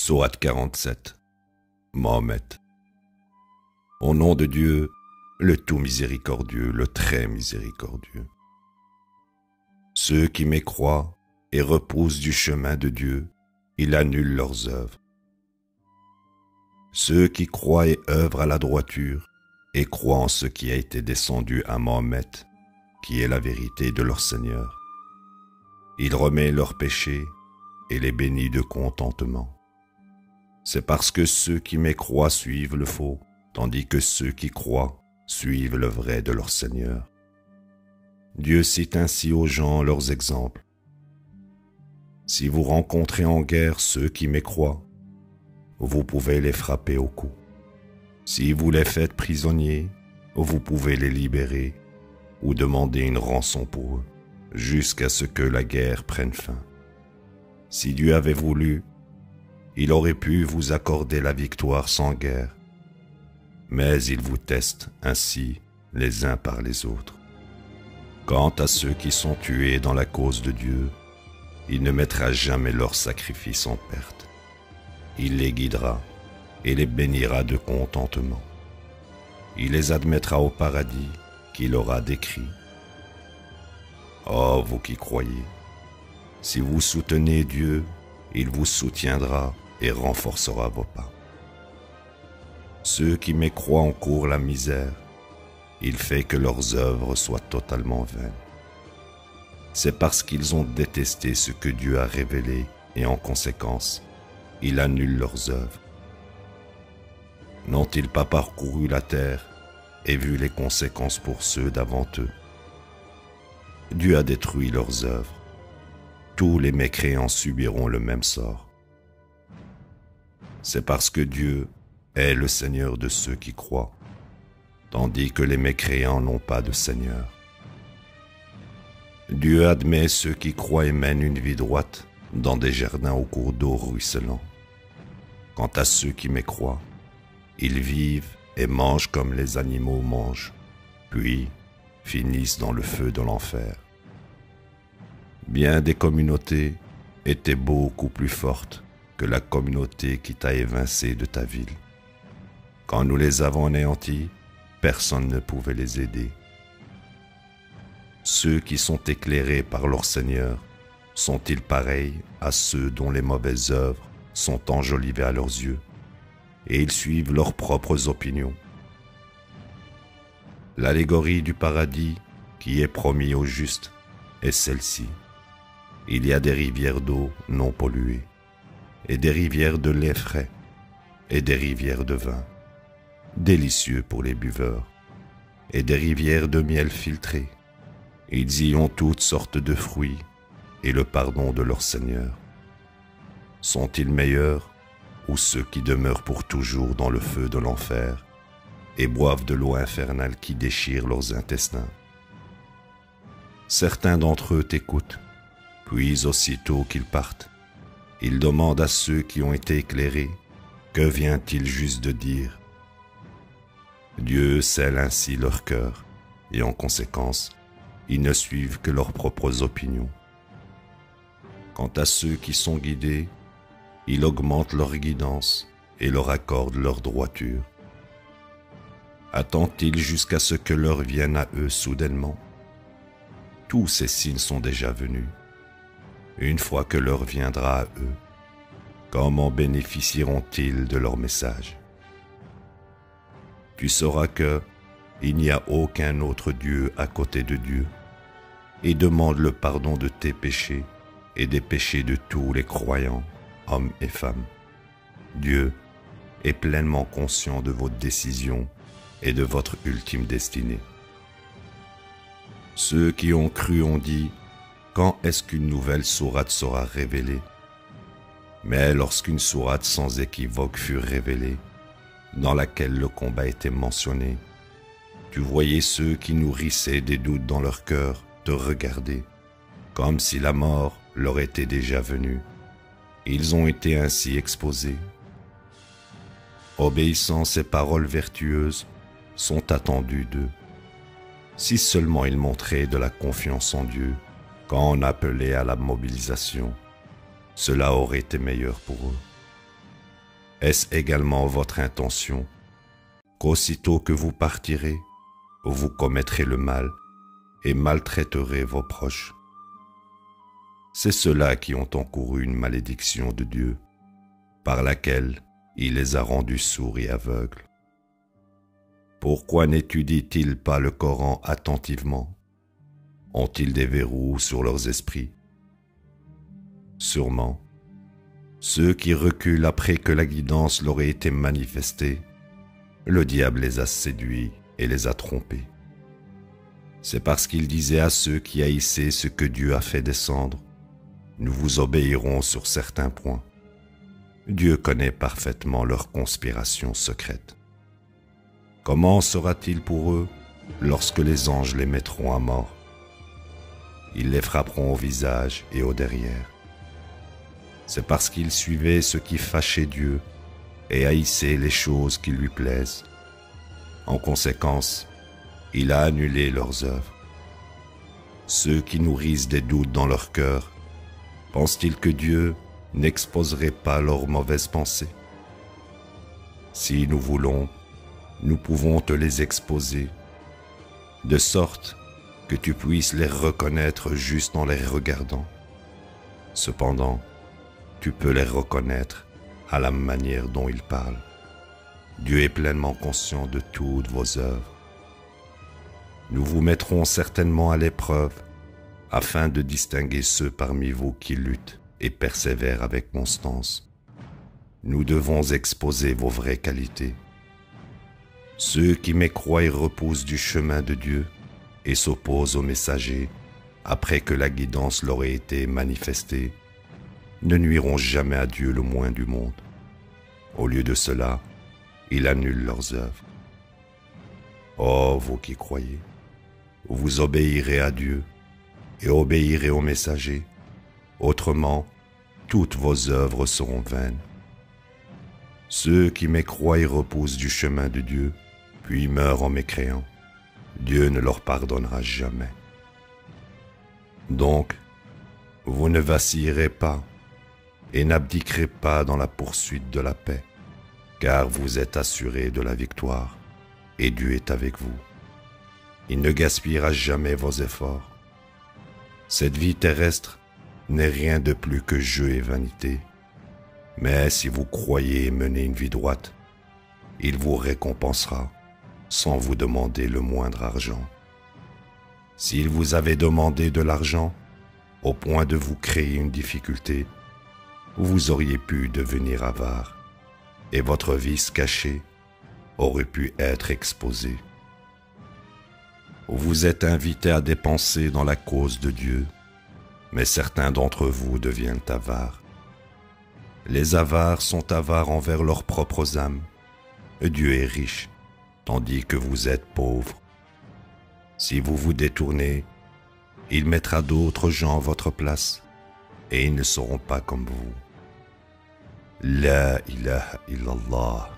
Sourate 47. Mohammed. Au nom de Dieu, le tout miséricordieux, le très miséricordieux. Ceux qui mécroient et repoussent du chemin de Dieu, il annule leurs œuvres. Ceux qui croient et œuvrent à la droiture et croient en ce qui a été descendu à Mohammed, qui est la vérité de leur Seigneur. Il remet leurs péchés et les bénit de contentement. C'est parce que ceux qui mécroient suivent le faux, tandis que ceux qui croient suivent le vrai de leur Seigneur. Dieu cite ainsi aux gens leurs exemples. Si vous rencontrez en guerre ceux qui mécroient, vous pouvez les frapper au cou. Si vous les faites prisonniers, vous pouvez les libérer ou demander une rançon pour eux, jusqu'à ce que la guerre prenne fin. Si Dieu avait voulu, il aurait pu vous accorder la victoire sans guerre, mais il vous teste ainsi les uns par les autres. Quant à ceux qui sont tués dans la cause de Dieu, il ne mettra jamais leur sacrifice en perte. Il les guidera et les bénira de contentement. Il les admettra au paradis qu'il aura décrit. Oh, vous qui croyez, si vous soutenez Dieu, il vous soutiendra et renforcera vos pas. Ceux qui mécroient encourent la misère. Il fait que leurs œuvres soient totalement vaines. C'est parce qu'ils ont détesté ce que Dieu a révélé et en conséquence, il annule leurs œuvres. N'ont-ils pas parcouru la terre et vu les conséquences pour ceux d'avant eux? Dieu a détruit leurs œuvres. Tous les mécréants subiront le même sort. C'est parce que Dieu est le Seigneur de ceux qui croient, tandis que les mécréants n'ont pas de Seigneur. Dieu admet ceux qui croient et mènent une vie droite dans des jardins au cours d'eau ruisselant. Quant à ceux qui mécroient, ils vivent et mangent comme les animaux mangent, puis finissent dans le feu de l'enfer. Bien des communautés étaient beaucoup plus fortes que la communauté qui t'a évincé de ta ville. Quand nous les avons anéantis, personne ne pouvait les aider. Ceux qui sont éclairés par leur Seigneur sont-ils pareils à ceux dont les mauvaises œuvres sont enjolivées à leurs yeux et ils suivent leurs propres opinions? L'allégorie du paradis qui est promis aux justes est celle-ci. Il y a des rivières d'eau non polluées, et des rivières de lait frais, et des rivières de vin, délicieux pour les buveurs, et des rivières de miel filtré. Ils y ont toutes sortes de fruits, et le pardon de leur Seigneur. Sont-ils meilleurs, ou ceux qui demeurent pour toujours dans le feu de l'enfer, et boivent de l'eau infernale qui déchire leurs intestins? Certains d'entre eux t'écoutent, puis aussitôt qu'ils partent, ils demandent à ceux qui ont été éclairés, que vient-il juste de dire? Dieu scelle ainsi leur cœur, et en conséquence, ils ne suivent que leurs propres opinions. Quant à ceux qui sont guidés, il augmente leur guidance et leur accorde leur droiture. Attend-il jusqu'à ce que l'heure vienne à eux soudainement? Tous ces signes sont déjà venus. Une fois que l'heure viendra à eux, comment bénéficieront-ils de leur message? Tu sauras que il n'y a aucun autre Dieu à côté de Dieu, et demande le pardon de tes péchés et des péchés de tous les croyants, hommes et femmes. Dieu est pleinement conscient de votre décision et de votre ultime destinée. Ceux qui ont cru ont dit: quand est-ce qu'une nouvelle sourate sera révélée? Mais lorsqu'une sourate sans équivoque fut révélée, dans laquelle le combat était mentionné, tu voyais ceux qui nourrissaient des doutes dans leur cœur te regarder, comme si la mort leur était déjà venue. Ils ont été ainsi exposés. Obéissance et paroles vertueuses sont attendues d'eux. Si seulement ils montraient de la confiance en Dieu quand on appelait à la mobilisation, cela aurait été meilleur pour eux. Est-ce également votre intention qu'aussitôt que vous partirez, vous commettrez le mal et maltraiterez vos proches? C'est ceux-là qui ont encouru une malédiction de Dieu, par laquelle il les a rendus sourds et aveugles. Pourquoi n'étudient-ils pas le Coran attentivement? Ont-ils des verrous sur leurs esprits? Sûrement, ceux qui reculent après que la guidance leur ait été manifestée, le diable les a séduits et les a trompés. C'est parce qu'ils disaient à ceux qui haïssaient ce que Dieu a fait descendre: nous vous obéirons sur certains points. Dieu connaît parfaitement leurs conspirations secrètes. Comment sera-t-il pour eux lorsque les anges les mettront à mort? Ils les frapperont au visage et au derrière. C'est parce qu'ils suivaient ce qui fâchait Dieu et haïssaient les choses qui lui plaisent. En conséquence, il a annulé leurs œuvres. Ceux qui nourrissent des doutes dans leur cœur, pensent-ils que Dieu n'exposerait pas leurs mauvaises pensées? Si nous voulons, nous pouvons te les exposer, de sorte que tu puisses les reconnaître juste en les regardant. Cependant, tu peux les reconnaître à la manière dont ils parlent. Dieu est pleinement conscient de toutes vos œuvres. Nous vous mettrons certainement à l'épreuve afin de distinguer ceux parmi vous qui luttent et persévèrent avec constance. Nous devons exposer vos vraies qualités. Ceux qui mécroient et repoussent du chemin de Dieu et s'opposent aux messagers après que la guidance leur ait été manifestée ne nuiront jamais à Dieu le moins du monde. Au lieu de cela, il annule leurs œuvres. Ô vous qui croyez, vous obéirez à Dieu et obéirez aux messagers, autrement, toutes vos œuvres seront vaines. Ceux qui mécroient et repoussent du chemin de Dieu, puis meurent en mécréant, Dieu ne leur pardonnera jamais. Donc, vous ne vacillerez pas et n'abdiquerez pas dans la poursuite de la paix, car vous êtes assurés de la victoire, et Dieu est avec vous. Il ne gaspillera jamais vos efforts. Cette vie terrestre n'est rien de plus que jeu et vanité, mais si vous croyez mener une vie droite, il vous récompensera sans vous demander le moindre argent. S'il vous avait demandé de l'argent au point de vous créer une difficulté, vous auriez pu devenir avare et votre vice caché aurait pu être exposé. Vous êtes invités à dépenser dans la cause de Dieu, mais certains d'entre vous deviennent avares. Les avares sont avares envers leurs propres âmes. Dieu est riche, tandis que vous êtes pauvres. Si vous vous détournez, il mettra d'autres gens à votre place, et ils ne seront pas comme vous. La ilaha illallah.